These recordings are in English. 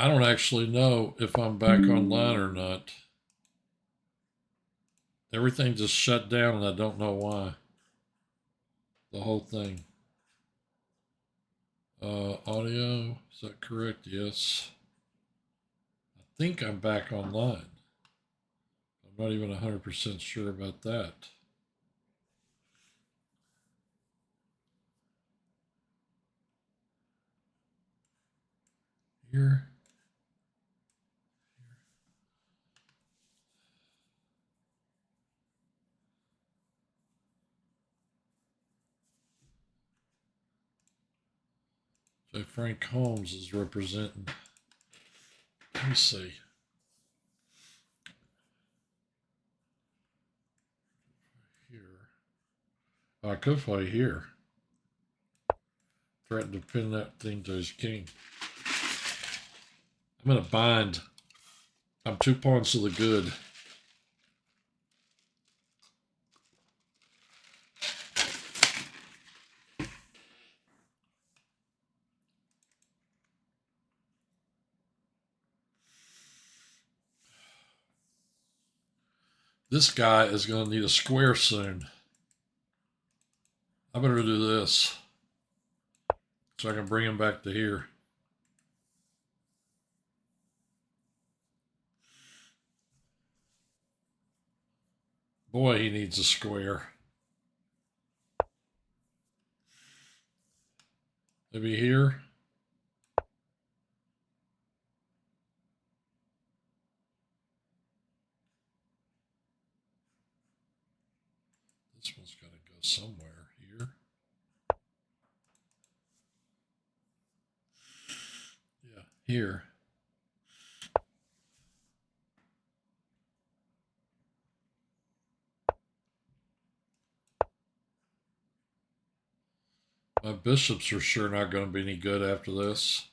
I don't actually know if I'm back online or not. Everything just shut down and I don't know why. The whole thing. Audio, is that correct? Yes. I think I'm back online. I'm not even 100% sure about that. Here. So Frank Holmes is representing. Let me see. Here. Oh, I could play here. Threaten to pin that thing to his king. I'm in a bind. I'm 2 pawns to the good. This guy is going to need a square soon. I better do this so I can bring him back to here. Boy, he needs a square. Maybe here. This one's got to go somewhere here. Yeah, here. My bishops are sure not going to be any good after this.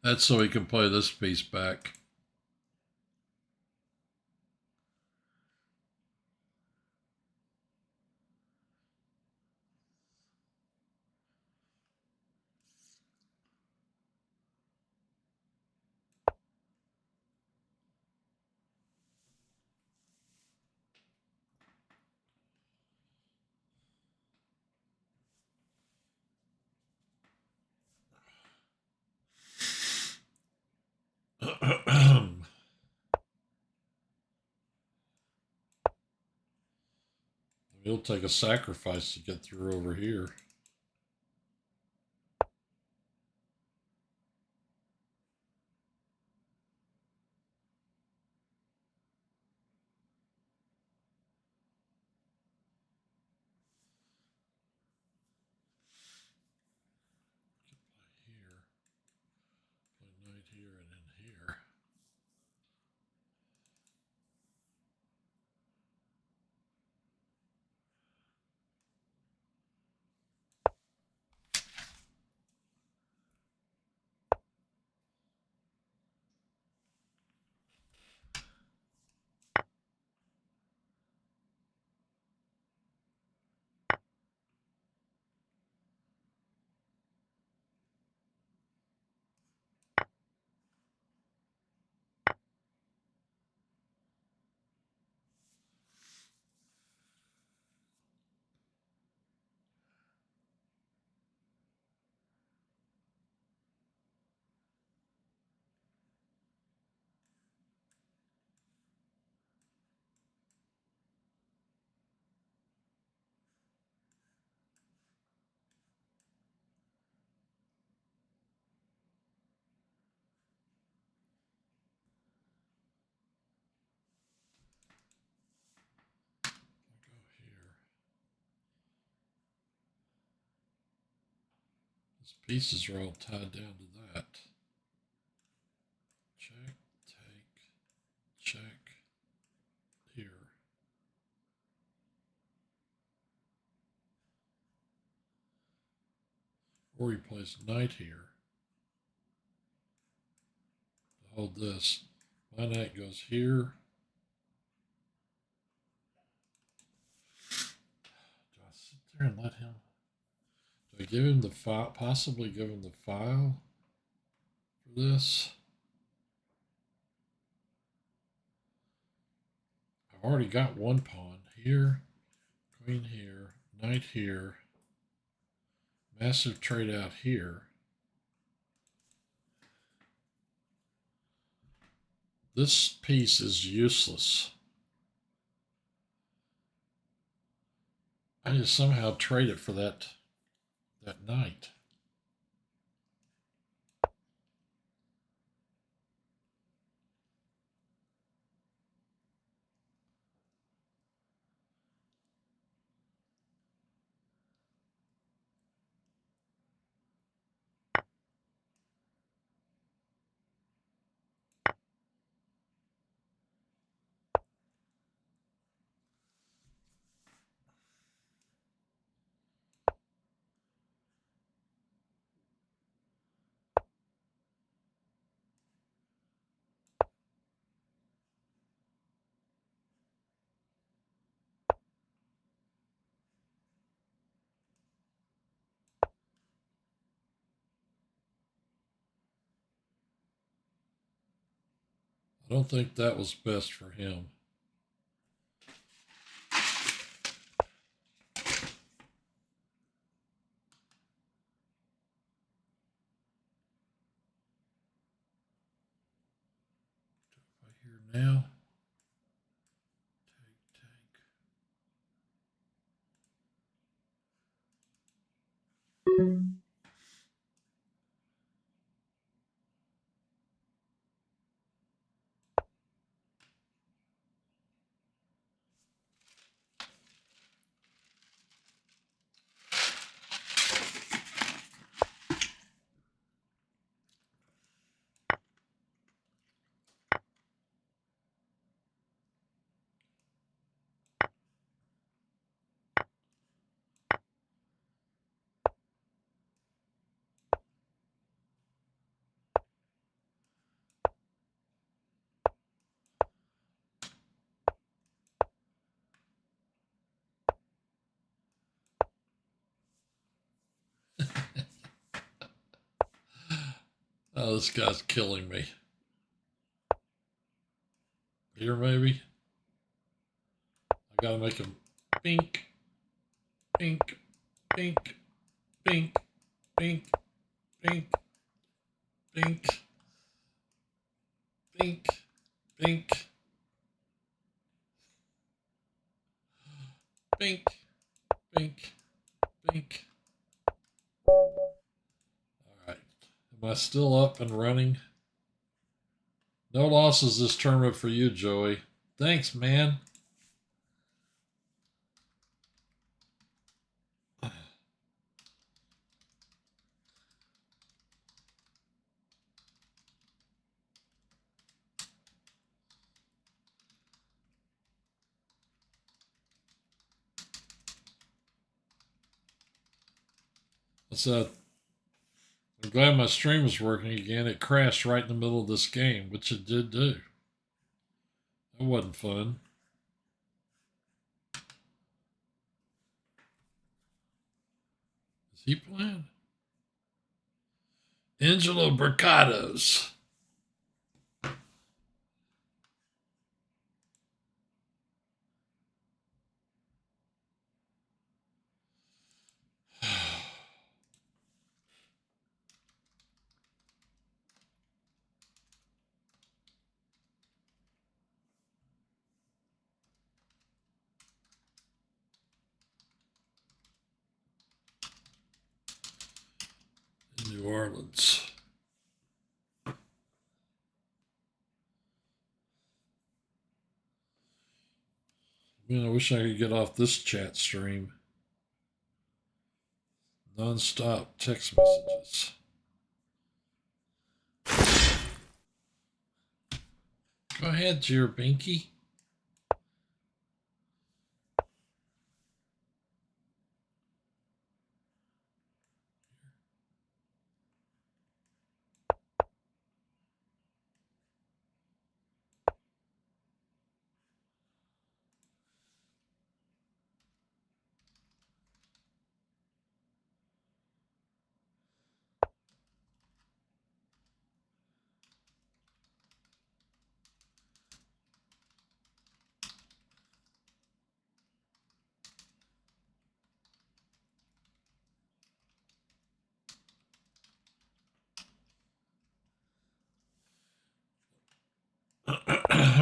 That's so he can play this piece back. He'll take a sacrifice to get through over here. Here, play knight here and then here. I'll go here. These pieces are all tied down to that. Check. Or he plays knight here to hold this. My knight goes here. Do I sit there and let him? Do I give him the file? Possibly give him the file for this? I've already got one pawn here, queen here, knight here. Massive trade out here. This piece is useless. I just somehow trade it for that knight. I don't think that was best for him. Here now. Take. Oh, this guy's killing me. Here, maybe. I gotta make him pink, pink, pink, pink, pink, pink, pink, pink, pink, pink, pink, pink. All right. Am I still up and running? No losses this tournament for you, Joey. Thanks, man. So I'm glad my stream is working again. It crashed right in the middle of this game, which it did do. That wasn't fun. Is he playing? Angelo Mercados. New Orleans. Man, I wish I could get off this chat stream. Non-stop text messages. Go ahead, Jer Binky.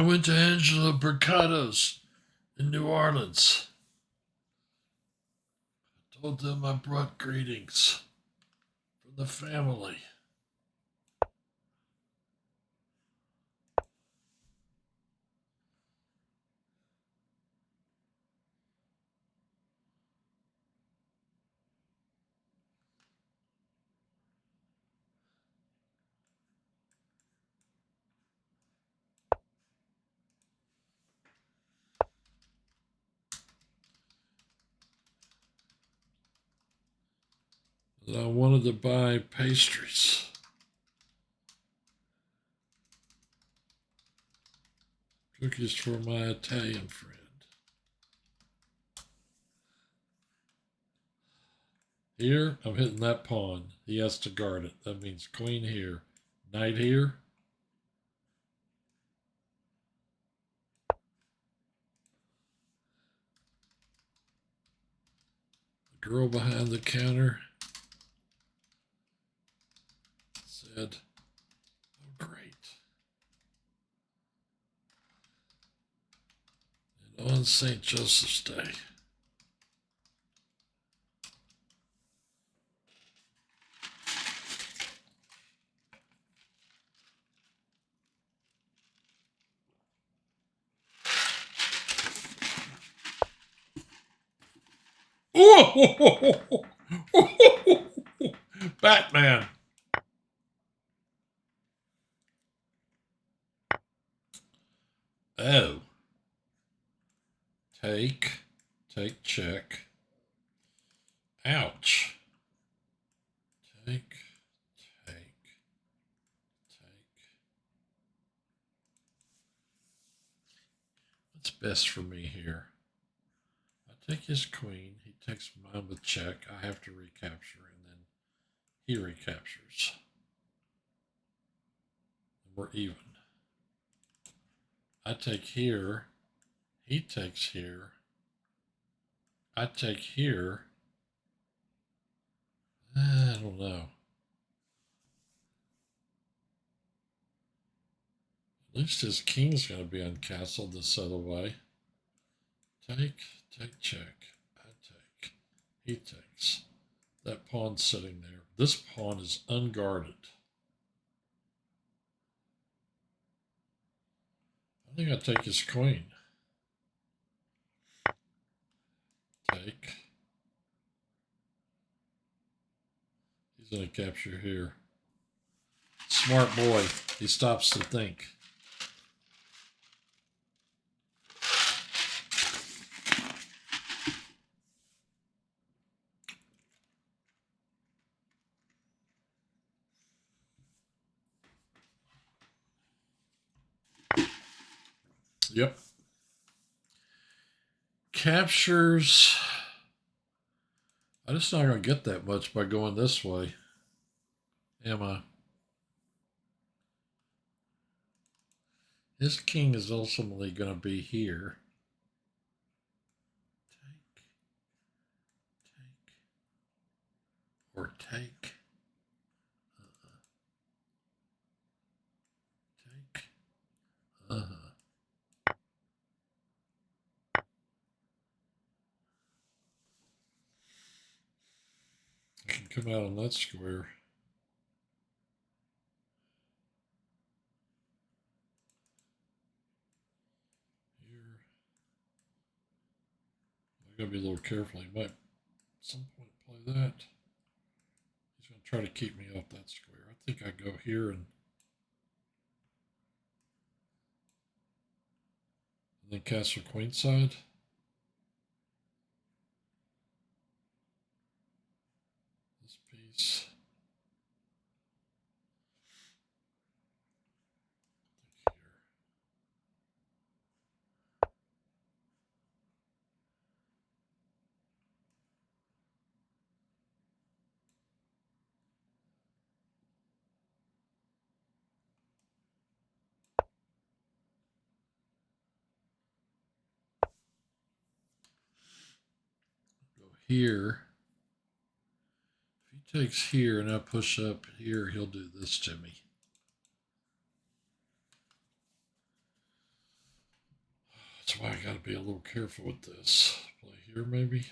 I went to Angela Mercado's in New Orleans. I told them I brought greetings from the family. That I wanted to buy pastries. Cookies for my Italian friend. Here, I'm hitting that pawn. He has to guard it. That means queen here. Knight here. The girl behind the counter said, oh, great. And on St. Joseph's Day. Oh! Batman. Oh. Take check. Ouch. Take. What's best for me here? I take his queen. He takes mine with check. I have to recapture, and then he recaptures. And we're even. I take here. He takes here. I take here. I don't know. At least his king's going to be uncastled this other way. Take, check. I take. He takes. That pawn's sitting there. This pawn is unguarded. I think I take his queen. Take. He's going to capture here. Smart boy. He stops to think. Yep. Captures. I'm just not going to get that much by going this way. Am I? His king is ultimately going to be here. Or take. Take. I can come out on that square. Here. I gotta be a little careful. He might at some point play that. He's gonna try to keep me off that square. I think I go here and then castle queenside. This piece. Go here. If he takes here and I push up here, he'll do this to me. That's why I got to be a little careful with this. Play here, maybe. If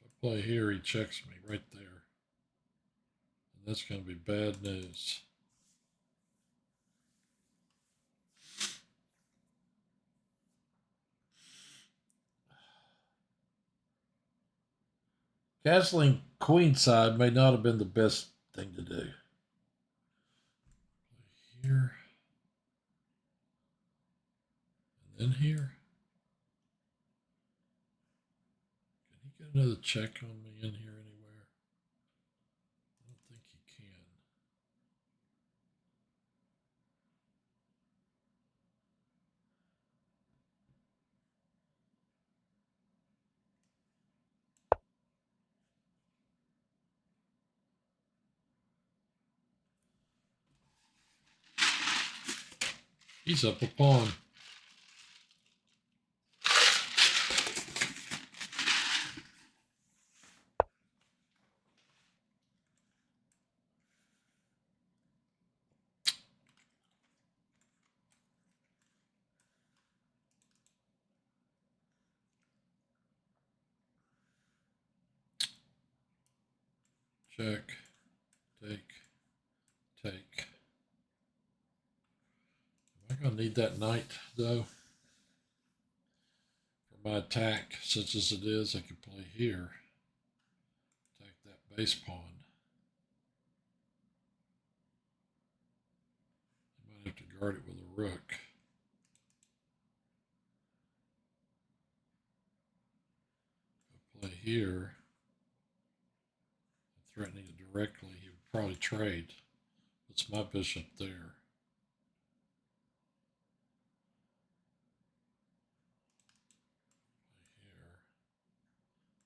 I play here, he checks me right there. And that's going to be bad news. Castling queenside may not have been the best thing to do. Here. And then here. Can he get another check on me in here anywhere? I don't think he can. He's up a pawn. Check, take. Am I going to need that knight, though? For my attack, such as it is, I can play here. Take that base pawn. I might have to guard it with a rook. If I play here, threatening it directly, he would probably trade. It's my bishop there. Here,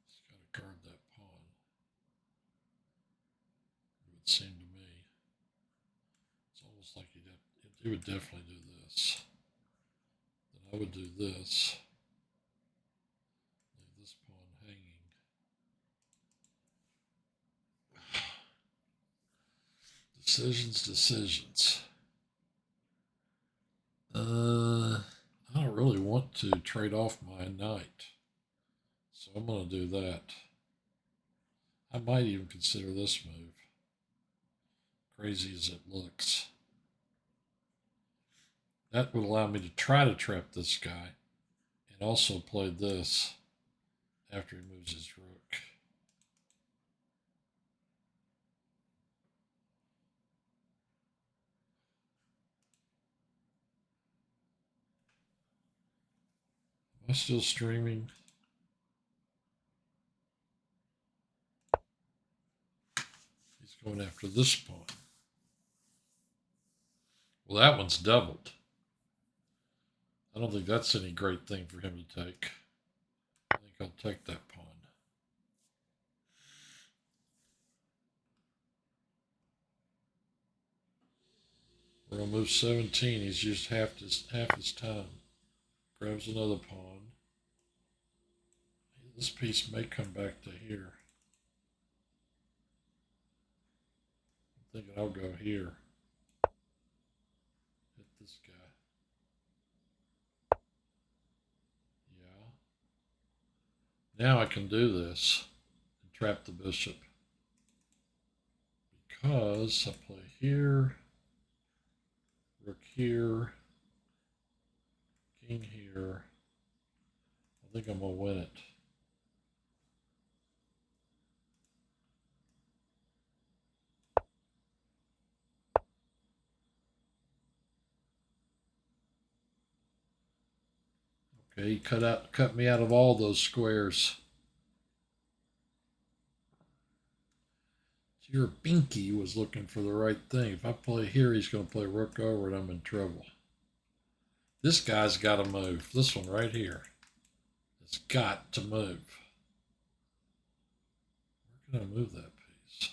he's got to guard that pawn. It would seem to me. It's almost like he would definitely do this. Then I would do this. Leave this pawn hanging. Decisions. I don't really want to trade off my knight, so I'm going to do that. I might even consider this move, crazy as it looks. That would allow me to try to trap this guy and also play this after he moves his rook. Am I still streaming? He's going after this pawn. Well, that one's doubled. I don't think that's any great thing for him to take. I think I'll take that pawn. We're going to move 17. He's used half his time. Grabs another pawn. This piece may come back to here. I'm thinking I'll go here. Hit this guy. Yeah. Now I can do this and trap the bishop. Because I play here, rook here, king here. I think I'm going to win it. Okay, he cut me out of all those squares. Your Binky was looking for the right thing. If I play here, he's going to play rook over, and I'm in trouble. This guy's got to move. This one right here. It's got to move. Where can I move that piece?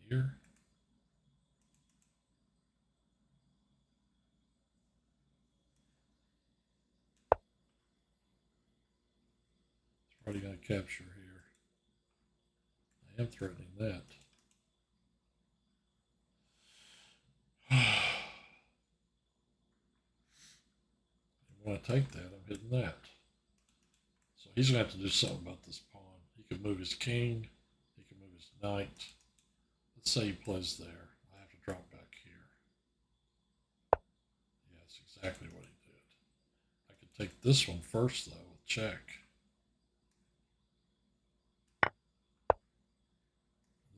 Here. What are you going to capture here? I am threatening that. I want to take that. I'm hitting that. So he's going to have to do something about this pawn. He could move his king. He could move his knight. Let's say he plays there. I have to drop back here. Yeah, that's exactly what he did. I could take this one first, though, with check. And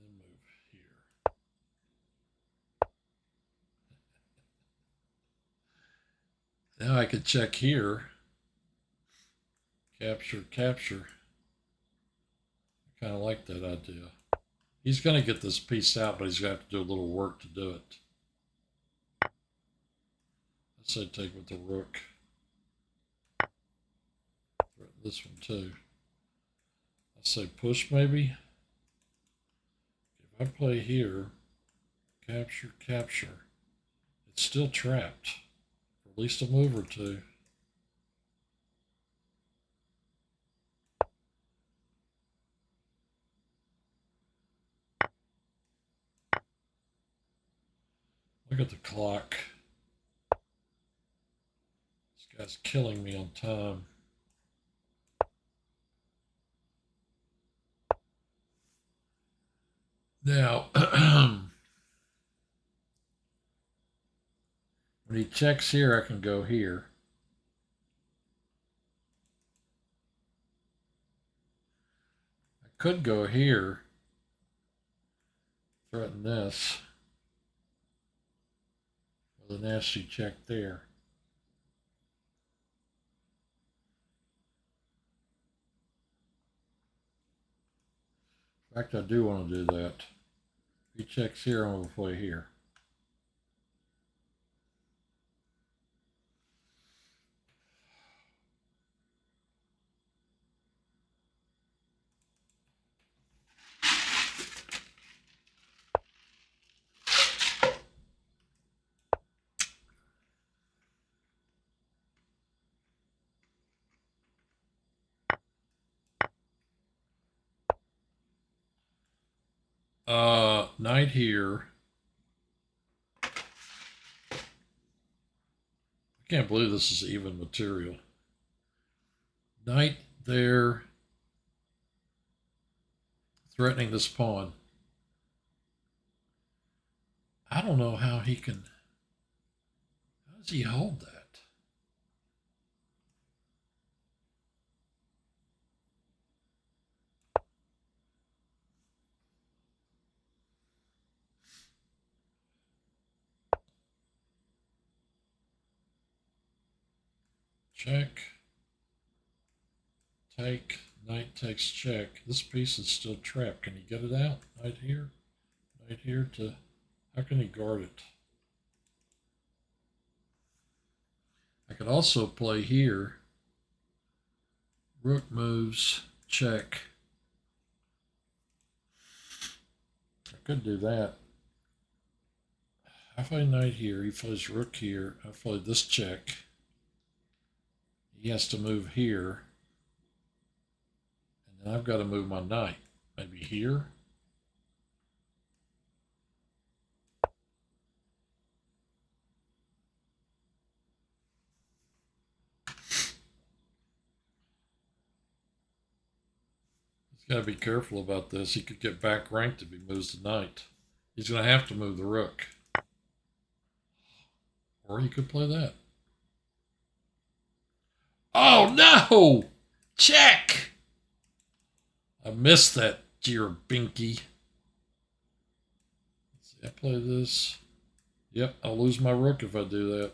then move here. Now I could check here. Capture, capture. I kind of like that idea. He's going to get this piece out, but he's going to have to do a little work to do it. Let's say take with the rook. Threaten this one too. Let's say push maybe. If I play here, capture, capture, it's still trapped for at least a move or two. Look at the clock. This guy's killing me on time. Now, when he checks here, I can go here. I could go here, threaten this, with a nasty check there. In fact, I do want to do that. If he checks here, I'm going to play here. Knight here. I can't believe this is even material. Knight there, threatening this pawn. I don't know how he can. How does he hold that? Check. Take. Knight takes check. This piece is still trapped. Can he get it out? Knight here. Knight here to. How can he guard it? I could also play here. Rook moves. Check. I could do that. I play knight here. He plays rook here. I play this check. He has to move here. And then I've got to move my knight. Maybe here. He's got to be careful about this. He could get back ranked if he moves the knight. He's going to have to move the rook. Or he could play that. Oh, no! Check! I missed that, dear Binky. Let's see, I play this. Yep, I'll lose my rook if I do that.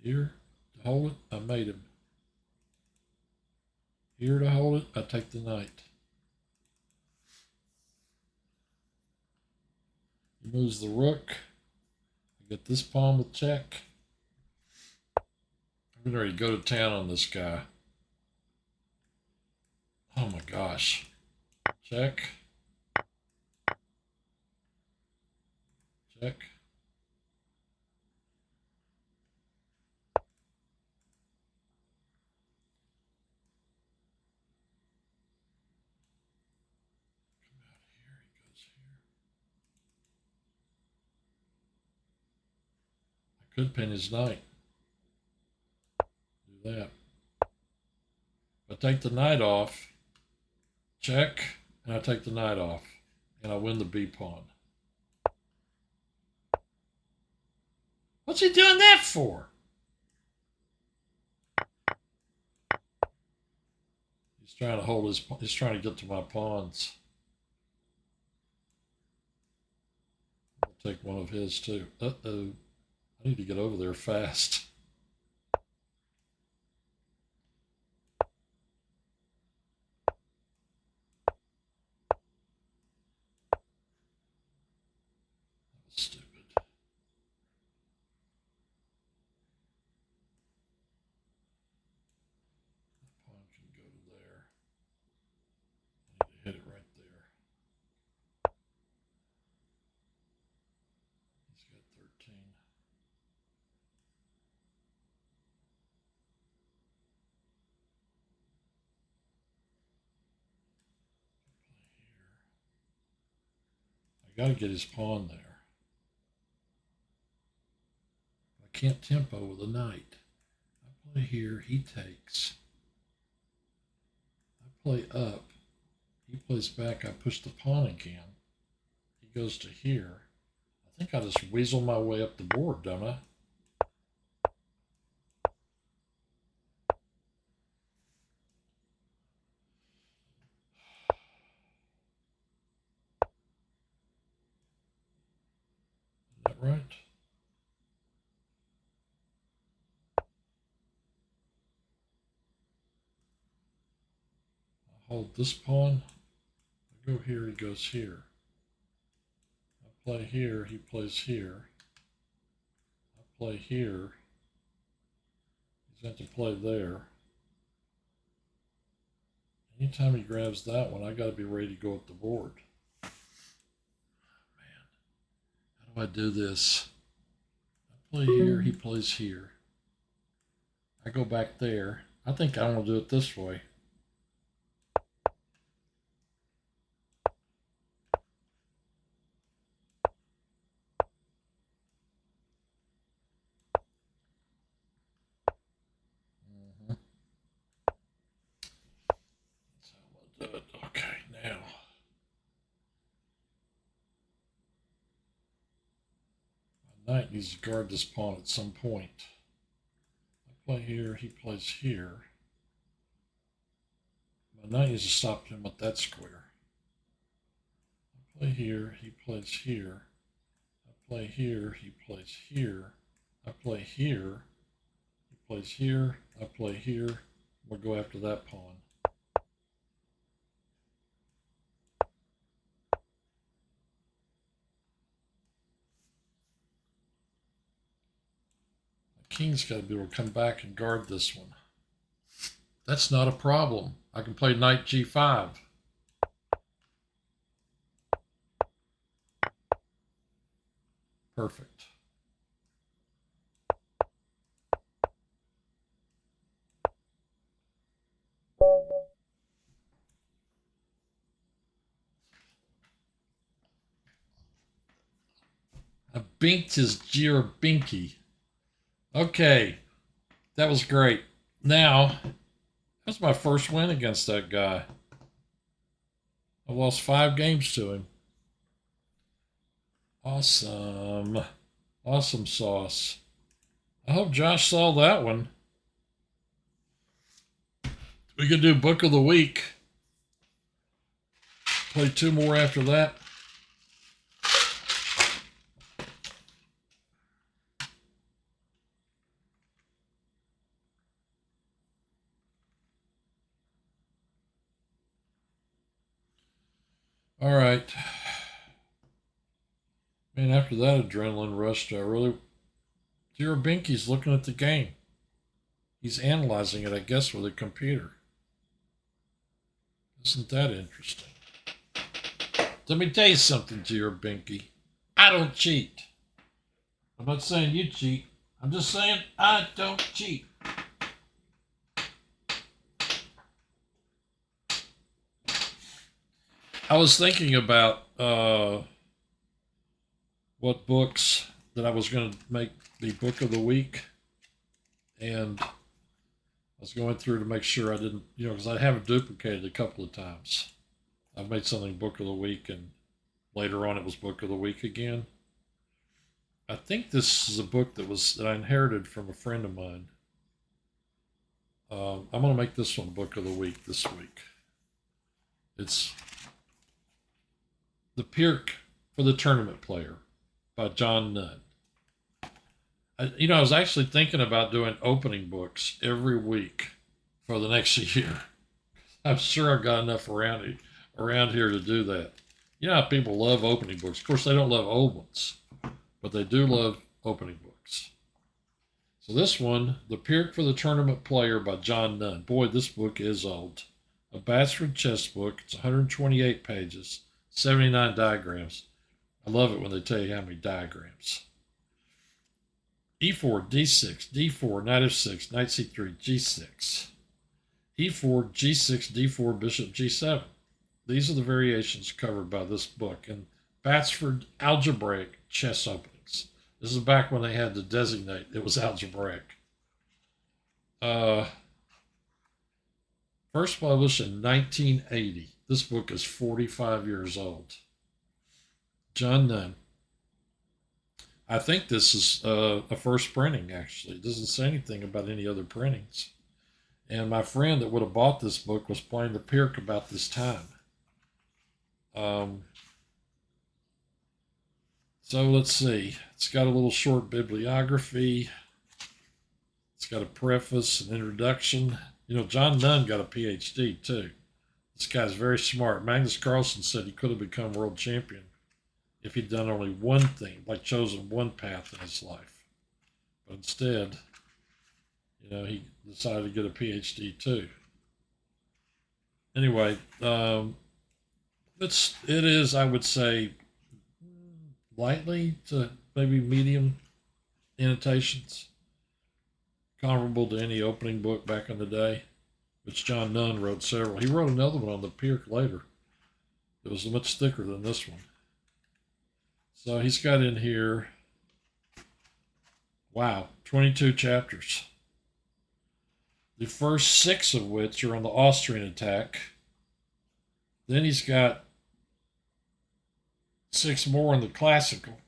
Here, to hold it, I made him. Here to hold it, I take the knight. He moves the rook. I get this pawn with check. I'm ready to go to town on this guy. Oh my gosh. Check. Check. Could pin his knight. Do that. I take the knight off, check, and I take the knight off, and I win the B pawn. What's he doing that for? He's trying to hold his. He's trying to get to my pawns. I'll take one of his too. Uh-oh. I need to get over there fast. Stupid. That pawn can go to there. I need to hit it right there. He's got 13. I got to get his pawn there. I can't tempo with a knight. I play here, he takes. I play up. He plays back, I push the pawn again. He goes to here. I think I just weasel my way up the board, don't I? Is that right? I hold this pawn. I go here, he goes here. I play here, he plays here. I play here. He's got to play there. Anytime he grabs that one, I got to be ready to go up the board. Man, how do I do this? I play here, he plays here. I go back there. I think I want to do it this way. Okay, now. My knight needs to guard this pawn at some point. I play here, he plays here. My knight needs to stop him at that square. I play here, he plays here. I play here, he plays here. I play here, he plays here. I play here. We'll go after that pawn. King's got to be able to come back and guard this one. That's not a problem. I can play knight g5. Perfect. I binked his Gyrabinki. Okay, that was great. Now, that's my first win against that guy. I lost 5 games to him. Awesome. Awesome sauce. I hope Josh saw that one. We could do book of the week. Play 2 more after that. All right. Man, after that adrenaline rush, Gyrabinki's looking at the game. He's analyzing it, I guess, with a computer. Isn't that interesting? Let me tell you something, Gyrabinki. I don't cheat. I'm not saying you cheat. I'm just saying I don't cheat. I was thinking about what books that I was going to make the book of the week, and I was going through to make sure I didn't, because I have duplicated a couple of times. I've made something book of the week, and later on it was book of the week again. I think this is a book that I inherited from a friend of mine. I'm going to make this one book of the week this week. It's The Pirk for the Tournament Player by John Nunn. I was actually thinking about doing opening books every week for the next year. I'm sure I've got enough around here to do that. You know how people love opening books. Of course, they don't love old ones, but they do love opening books. So this one, The Pirk for the Tournament Player by John Nunn. Boy, this book is old. A Batsford chess book. It's 128 pages, 79 diagrams. I love it when they tell you how many diagrams. E4, D6, D4, Knight F6, Knight C3, G6. E4, G6, D4, Bishop G7. These are the variations covered by this book in Batsford Algebraic Chess Openings. This is back when they had to designate it was algebraic. First published in 1980. This book is 45 years old. John Nunn. I think this is a first printing, actually. It doesn't say anything about any other printings. And my friend that would have bought this book was playing the Pirk about this time. So let's see. It's got a little short bibliography. It's got a preface, an introduction. John Nunn got a PhD too. This guy's very smart. Magnus Carlsen said he could have become world champion if he'd done only one thing, like chosen one path in his life. But instead, he decided to get a PhD too. Anyway, it is, I would say, lightly to maybe medium annotations, comparable to any opening book back in the day, which John Nunn wrote several. He wrote another one on the Pirk later. It was much thicker than this one. So he's got in here, wow, 22 chapters. The first 6 of which are on the Austrian attack. Then he's got 6 more on the classical.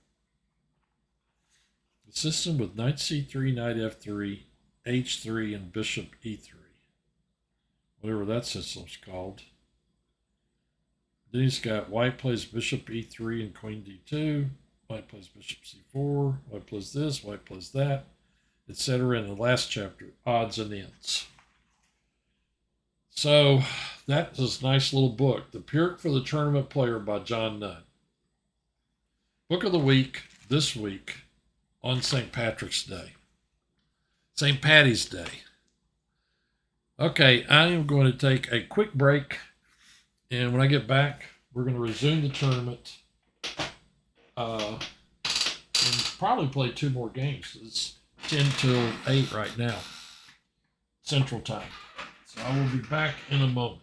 The system with Knight C3, Knight F3, H3, and Bishop E3. Whatever that system's called. Then he's got White plays Bishop E3 and Queen D2. White plays Bishop C4. White plays this. White plays that, etc. In the last chapter, odds and ends. So that is a nice little book. The Pirk for the Tournament Player by John Nunn. Book of the week this week on St. Patrick's Day. St. Patty's Day. Okay, I am going to take a quick break. And when I get back, we're going to resume the tournament and probably play 2 more games. It's 10 till 8 right now, Central Time. So I will be back in a moment.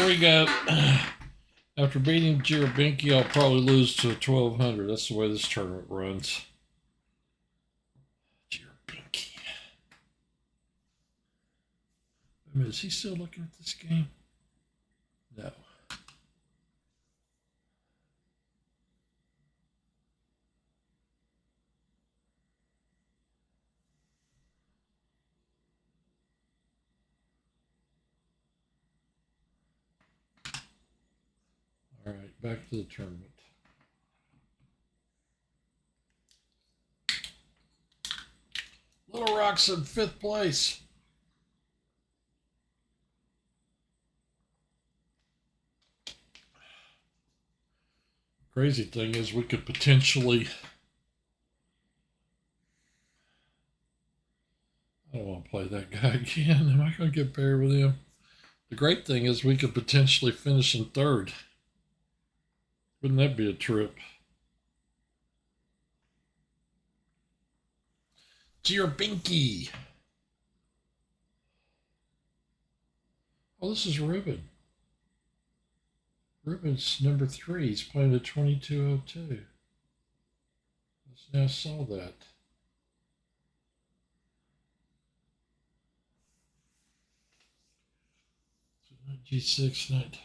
Here we go. After beating Jirabinki, I'll probably lose to 1200. That's the way this tournament runs. Jirabinki. Wait a minute, is he still looking at this game? No. All right, back to the tournament. Little Rock's in 5th place. Crazy thing is we could potentially... I don't want to play that guy again. Am I going to get paired with him? The great thing is we could potentially finish in 3rd. Wouldn't that be a trip? Jirabinki. Oh, this is Ruben. Ruben's number 3. He's playing at 2202. I saw that. G6 night.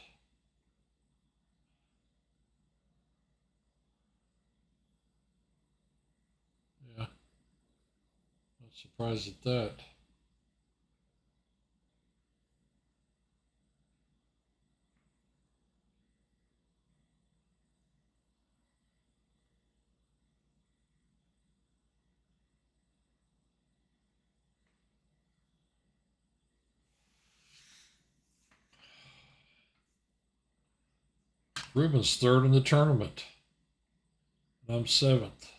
Yeah. Not surprised at that. Ruben's 3rd in the tournament. And I'm 7th.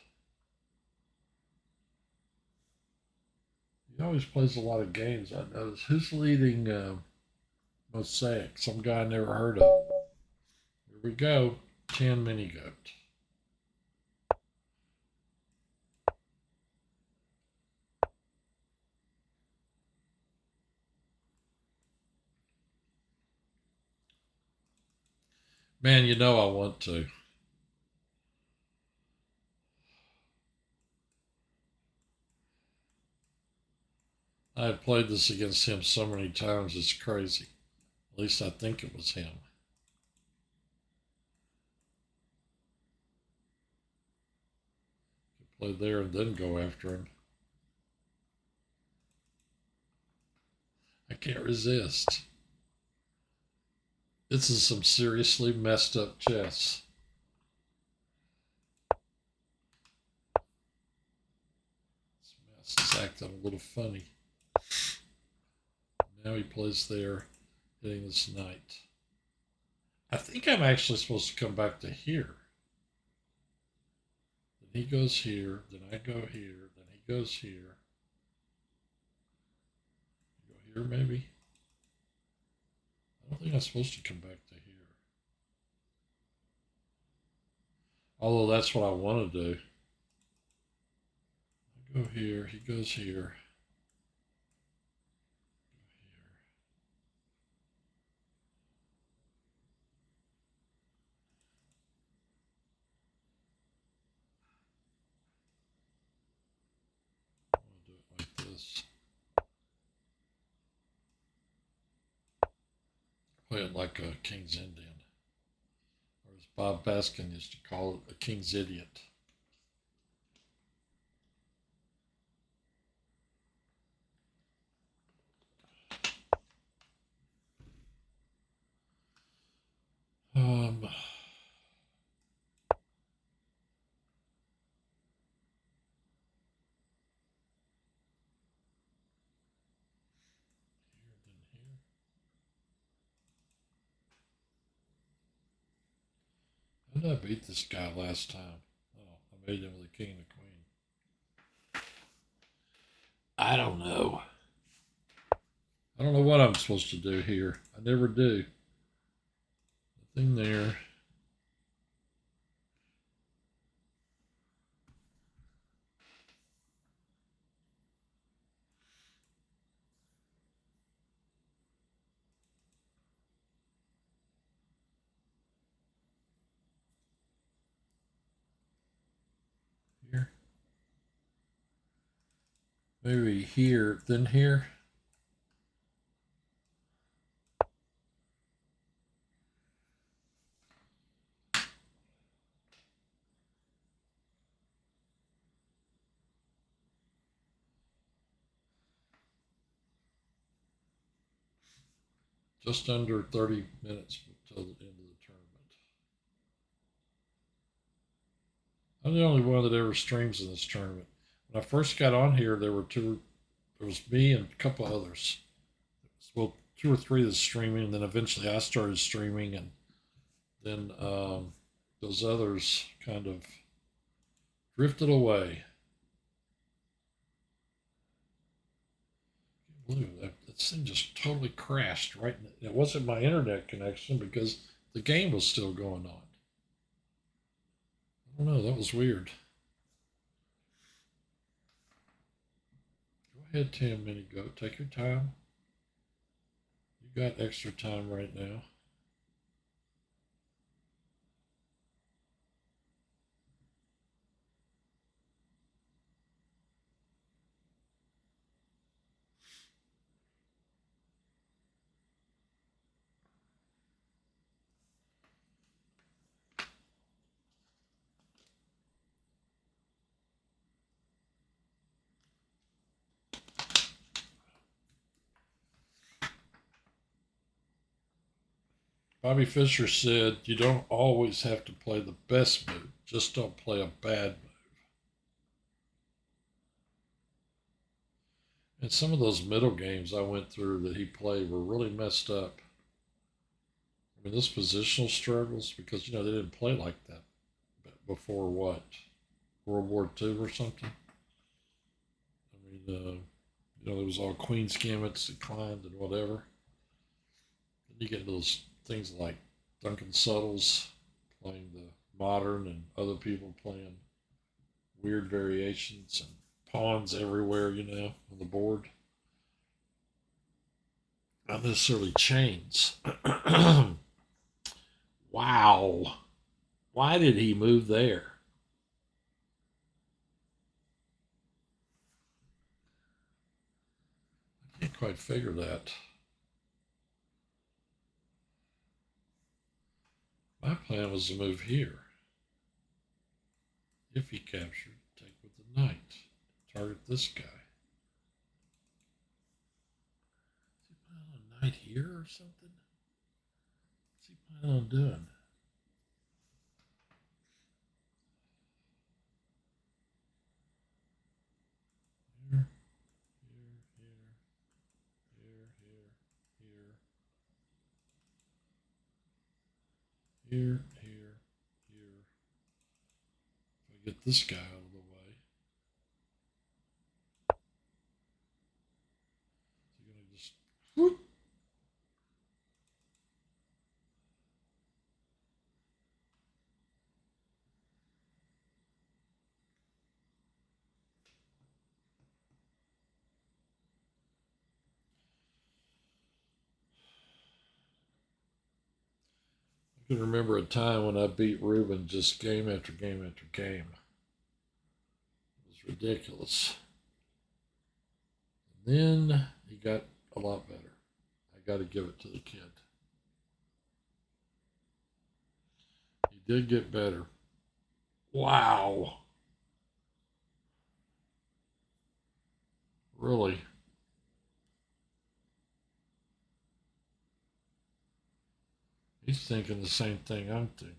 He always plays a lot of games, I notice. Who's leading Mosaic? Some guy I never heard of. Here we go. 10 mini goat. Man, you know I want to. I have played this against him so many times, it's crazy. At least I think it was him. Could play there and then go after him. I can't resist. This is some seriously messed up chess. This mess is acting a little funny. Now he plays there, hitting this knight. I think I'm actually supposed to come back to here. Then he goes here, then I go here, then he goes here. Go here maybe? I don't think I'm supposed to come back to here. Although that's what I want to do. I go here, he goes here. Play it like a King's Indian. Or as Bob Baskin used to call it, a King's Idiot. Um, How did I beat this guy last time? Oh, I made him the king and the queen. I don't know. I don't know what I'm supposed to do here. I never do. Nothing there. maybe here, then here. Just under 30 minutes until the end of the tournament. I'm the only one that ever streams in this tournament. When I first got on here, there was me and a couple others. Well, two or three that's streaming, and then eventually I started streaming, and then those others kind of drifted away. Blue, that thing just totally crashed right. It wasn't my internet connection because the game was still going on. I don't know. That was weird. Go ahead, Tim Mini Goat. Take your time. You got extra time right now. Bobby Fischer said, "You don't always have to play the best move. Just don't play a bad move." And some of those middle games I went through that he played were really messed up. I mean, those positional struggles, because, they didn't play like that before what? World War II or something? I mean, there was all Queen's Gambits declined and whatever. Then you get those things like Duncan Suttles playing the modern and other people playing weird variations and pawns everywhere, on the board. Not necessarily chains. Wow. Why did he move there? I can't quite figure that. My plan was to move here. If he captured, take with the knight. Target this guy. Is he planning on a knight here or something? What's he planning on doing? Here, here, here, here, here, here, here, here. If I get this guy out of the way, is he gonna just whoop? I can remember a time when I beat Ruben just game after game after game. It was ridiculous. And then he got a lot better. I got to give it to the kid. He did get better. Wow. Really? He's thinking the same thing I'm thinking.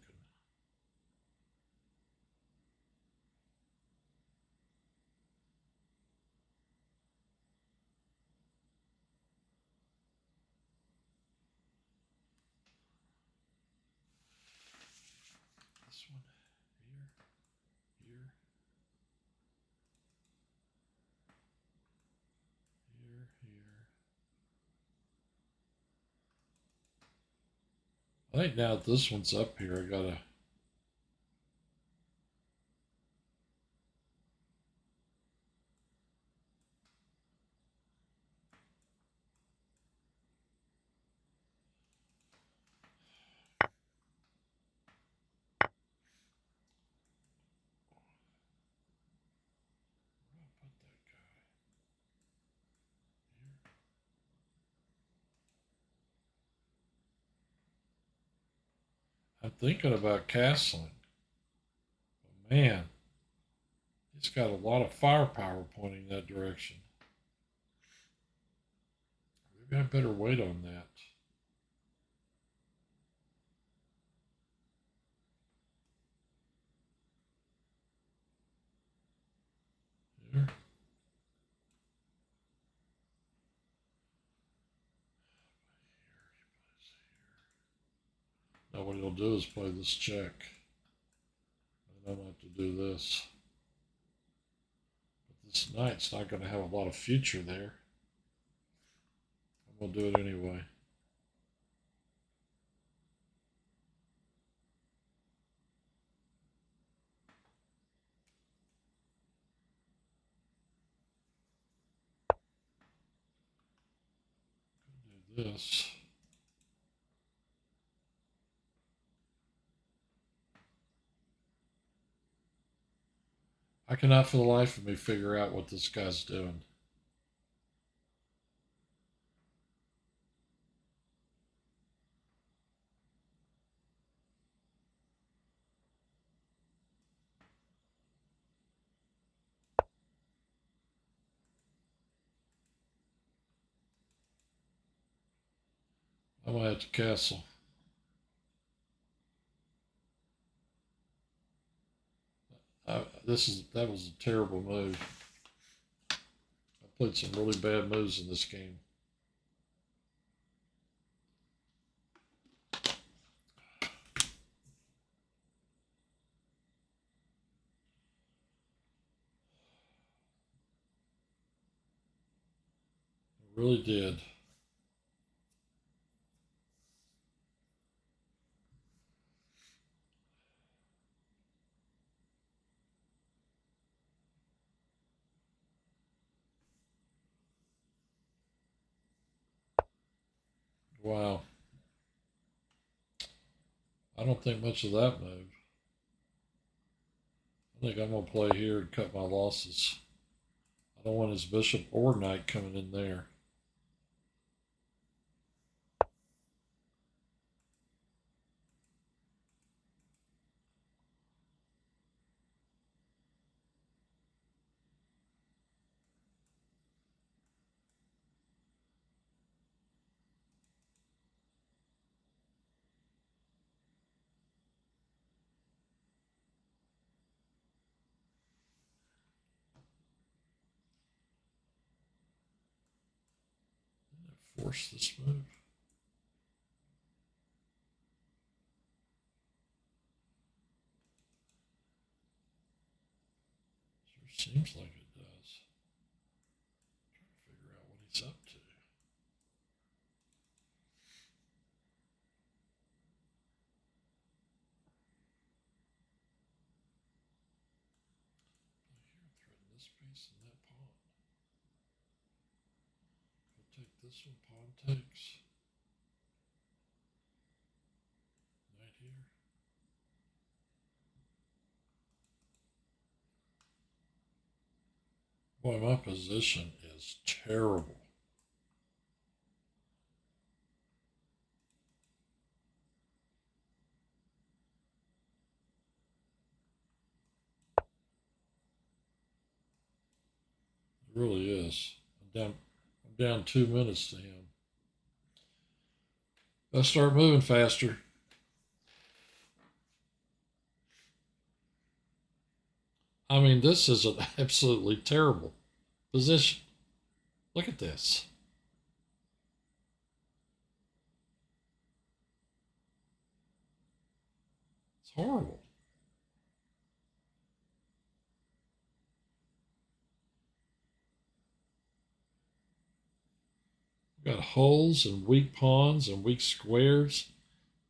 This one here, here, here. I think now that this one's up here, I gotta. Where did I put that guy? I'm thinking about castling. But man, he's got a lot of firepower pointing that direction. Maybe I better wait on that. Here. Now what he'll do is play this check. And I'm going to have to do this. But this knight's not going to have a lot of future there. I'm going to do it anyway. Do this. I cannot for the life of me figure out what this guy's doing. I might have to castle. That was a terrible move. I played some really bad moves in this game. I really did. Wow. I don't think much of that move. I think I'm going to play here and cut my losses. I don't want his bishop or knight coming in there. Force this move. Sure seems like it does. I'm trying to figure out what he's up to. Here, threaten this piece and that pawn. I'll take this one, pawn takes. Knight here. Boy, my position is terrible. It really is. I'm down 2 minutes to him. Let's start moving faster. I mean, this is an absolutely terrible position. Look at this. It's horrible. We've got holes and weak pawns and weak squares.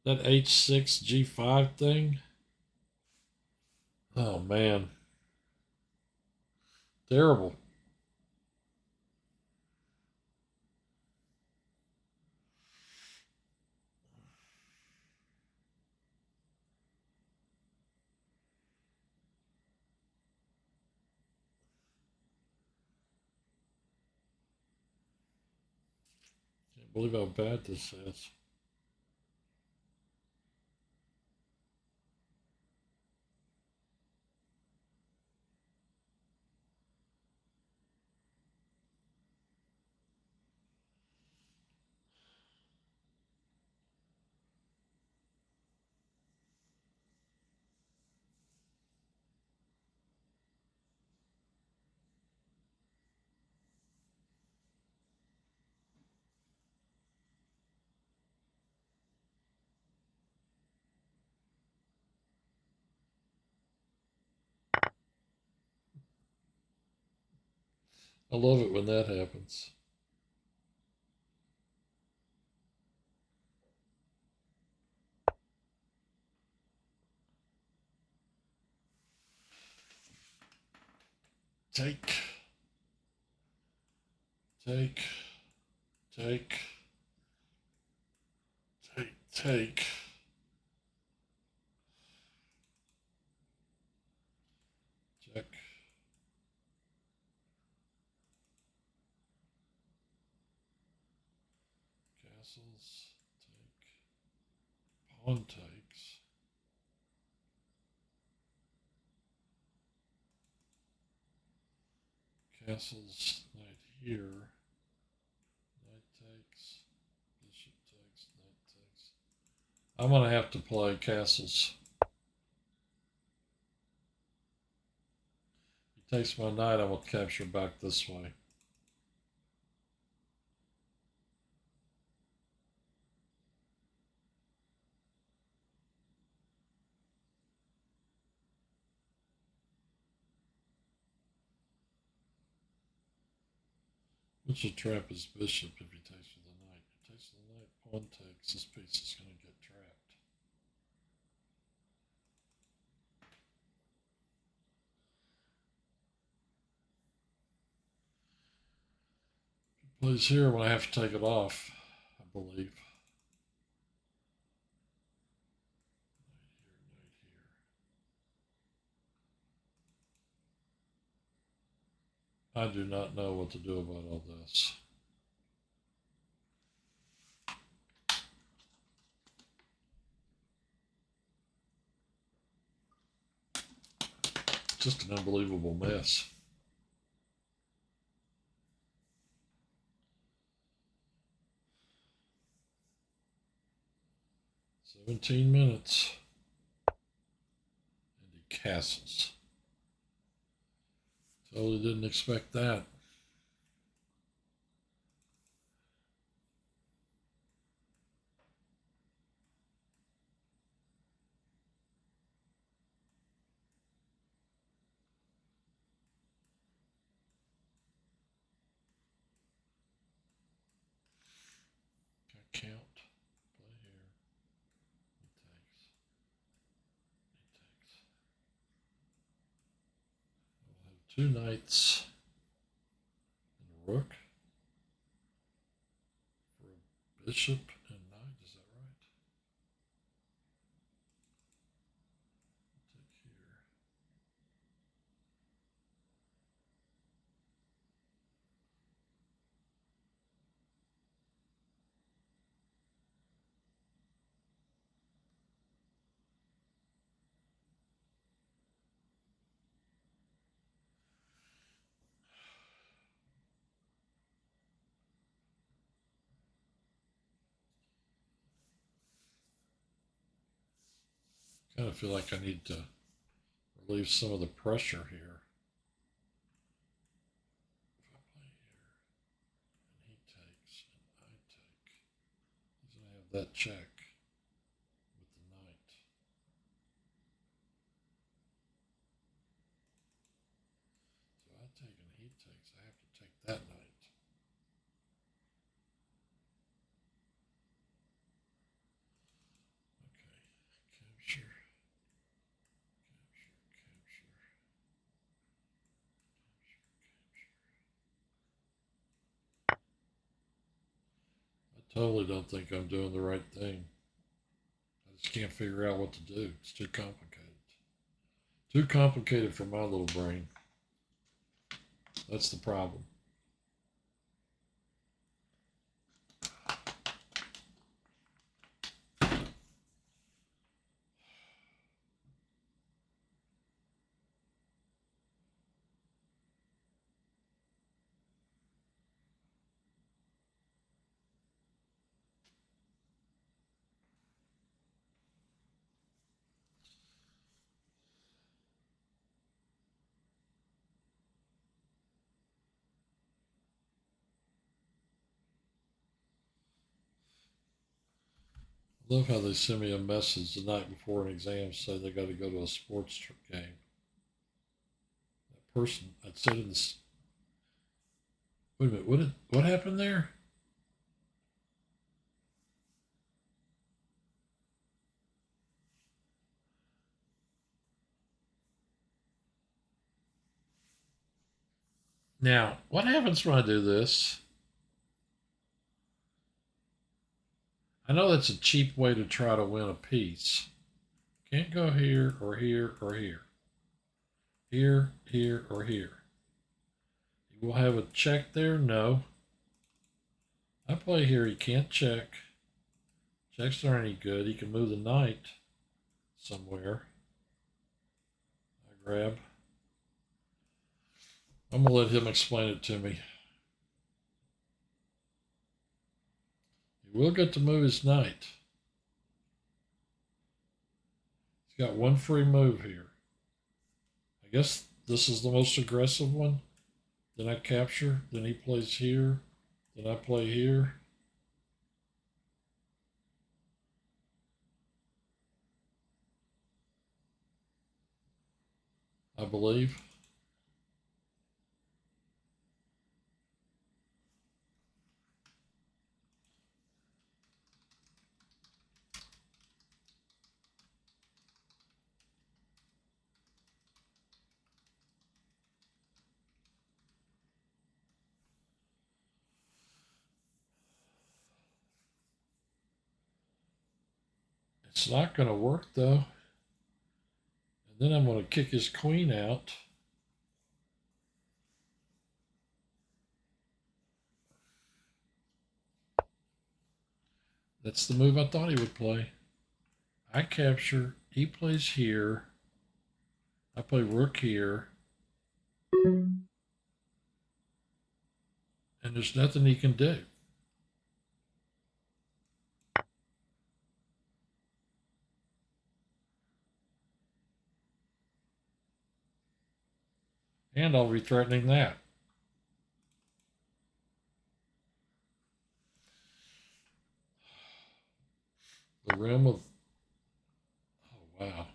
That h6 g5 thing. Oh man. Terrible. Can't believe how bad this is. I love it when that happens. Take, take, take, take. Check. Castles, take. Pawn takes. Castles, knight here. Knight takes. Bishop takes. Knight takes. I'm going to have to play castles. If he takes my knight, I will capture back this way. Which will trap his bishop if he takes with the knight. If he takes with the knight, pawn takes, this piece is going to get trapped. If he plays here, I'm going to have to take it off, I believe. I do not know what to do about all this. Just an unbelievable mess. "17 minutes. And he castles. Totally didn't expect that. Count. Play here. He takes. We'll have 2 knights and a rook for a bishop and knight. Is that right? Take here. Kind of feel like I need to relieve some of the pressure here. If I play here, and he takes, and I take, he's going to have that check with the knight. So I take and he takes, I have to take that knight. Okay, capture. I totally don't think I'm doing the right thing. I just can't figure out what to do. It's too complicated. Too complicated for my little brain. That's the problem. I love how they send me a message the night before an exam say they got to go to a sports game. That person, I'd sit in this, Wait a minute. What happened there? Now, what happens when I do this? I know that's a cheap way to try to win a piece. Can't go here or here or here. Here, here, or here. You will have a check there? No. I play here. He can't check. Checks aren't any good. He can move the knight somewhere. I grab. I'm going to let him explain it to me. He will get to move his knight. He's got one free move here. I guess this is the most aggressive one. Then I capture. Then he plays here. Then I play here. I believe. It's not going to work though. And then I'm going to kick his queen out. That's the move I thought he would play. I capture. He plays here. I play rook here. And there's nothing he can do. And I'll be threatening that. The rim of... Oh, wow.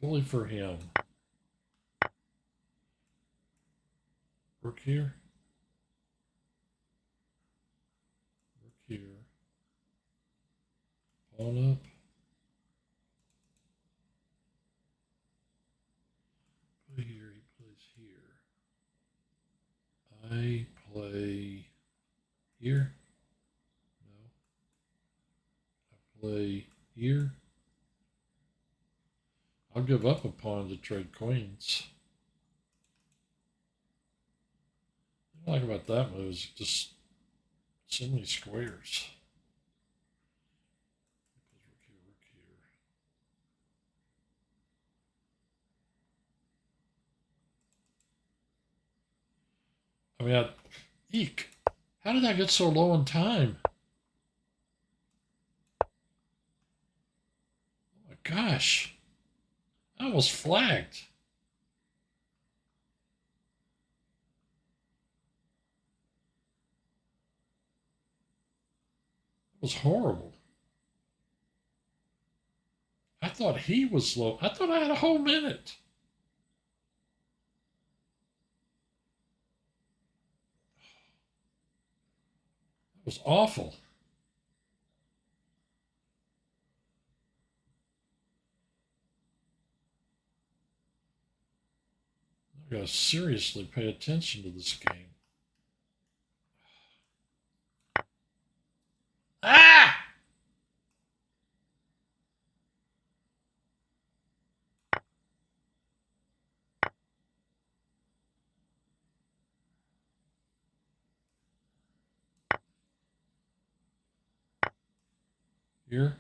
Bully for him. Rook here. Rook here. Pawn up. Play here. He plays here. I play here. No. I play here. I'll give up a pawn to trade queens. What I like about that move is just so many squares. Rook here, rook here. I mean, eek. How did I get so low on time? Oh my gosh. I almost flagged. It was horrible. I thought he was slow. I thought I had a whole minute. It was awful. I gotta seriously pay attention to this game. Ah! Here.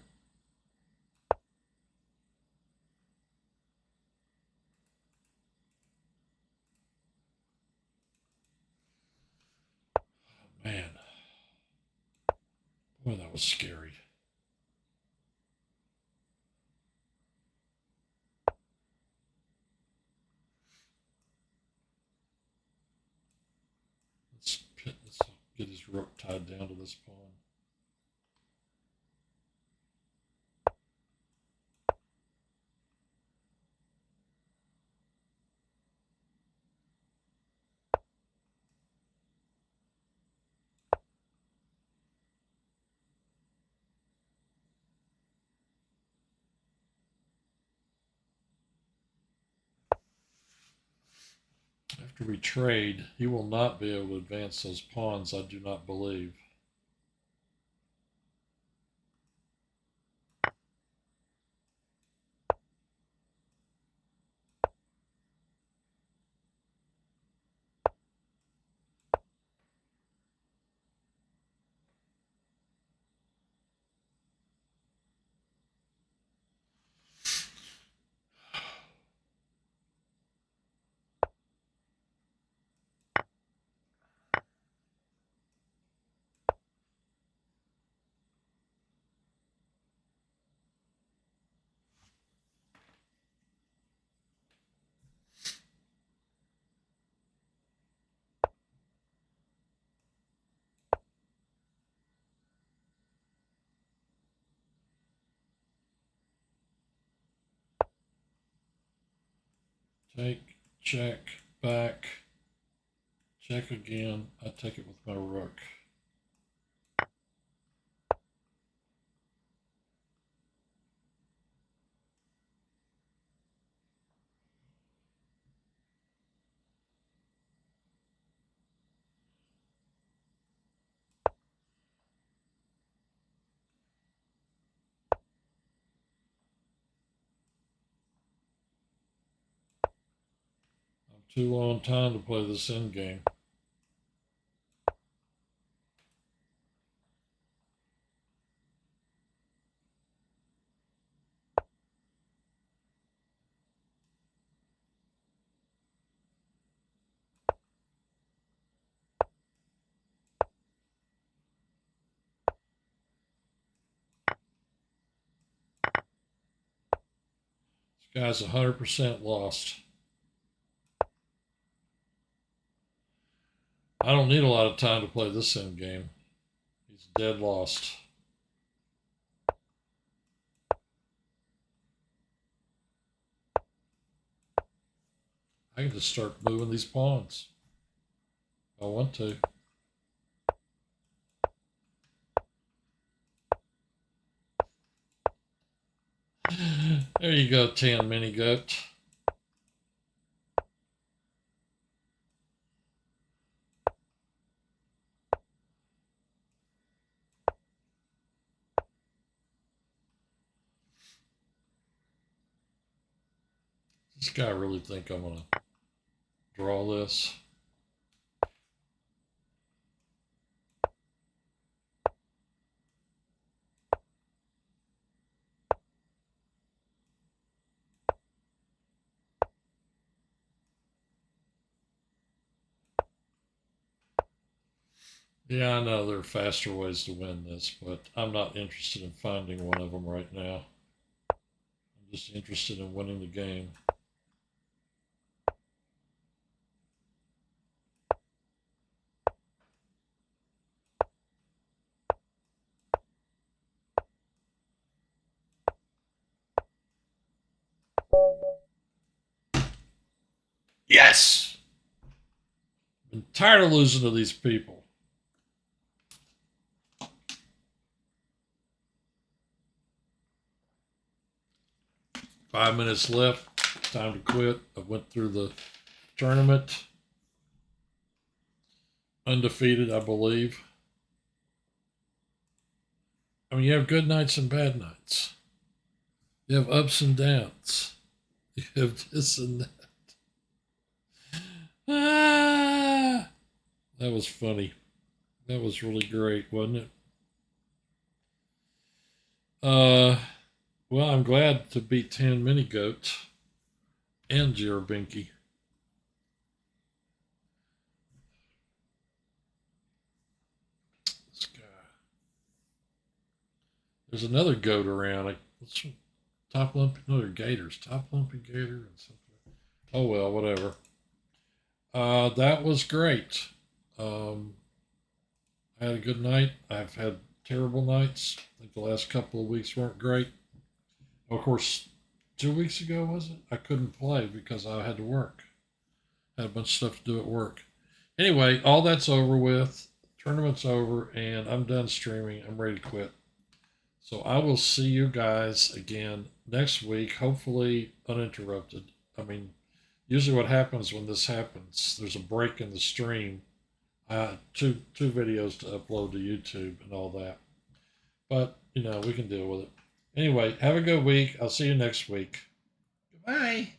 Man. Boy, that was scary. Let's get his rook tied down to this pawn. After we trade, he will not be able to advance those pawns, I do not believe. Take, check, back, check again. I take it with my rook. I'm too low on time to play this endgame. This guy's 100% lost. I don't need a lot of time to play this endgame. He's dead lost. I can just start moving these pawns if I want to. There you go, Tan Mini Goat. Does this guy really think I'm going to draw this? Yeah, I know there are faster ways to win this, but I'm not interested in finding one of them right now. I'm just interested in winning the game. Yes! I'm tired of losing to these people. Five minutes left. Time to quit. I went through the tournament undefeated, I believe. I mean, you have good nights and bad nights. You have ups and downs. You have this and that. Ah, that was funny. That was really great, wasn't it? Well, I'm glad to beat 10 Mini Goats and Jerabinky. This guy. There's another goat around. Top lumpy, no, they're gators. Top lumpy gator and something. Oh well, whatever. That was great. Um, I had a good night. I've had terrible nights. I think the last couple of weeks weren't great. Of course, 2 weeks ago, was it? I couldn't play because I had to work. I had a bunch of stuff to do at work. Anyway, all that's over with. Tournament's over, and I'm done streaming. I'm ready to quit. So I will see you guys again next week, hopefully uninterrupted. I mean, Usually what happens when this happens, there's a break in the stream. Two videos to upload to YouTube and all that. But, we can deal with it. Anyway, have a good week. I'll see you next week. Goodbye.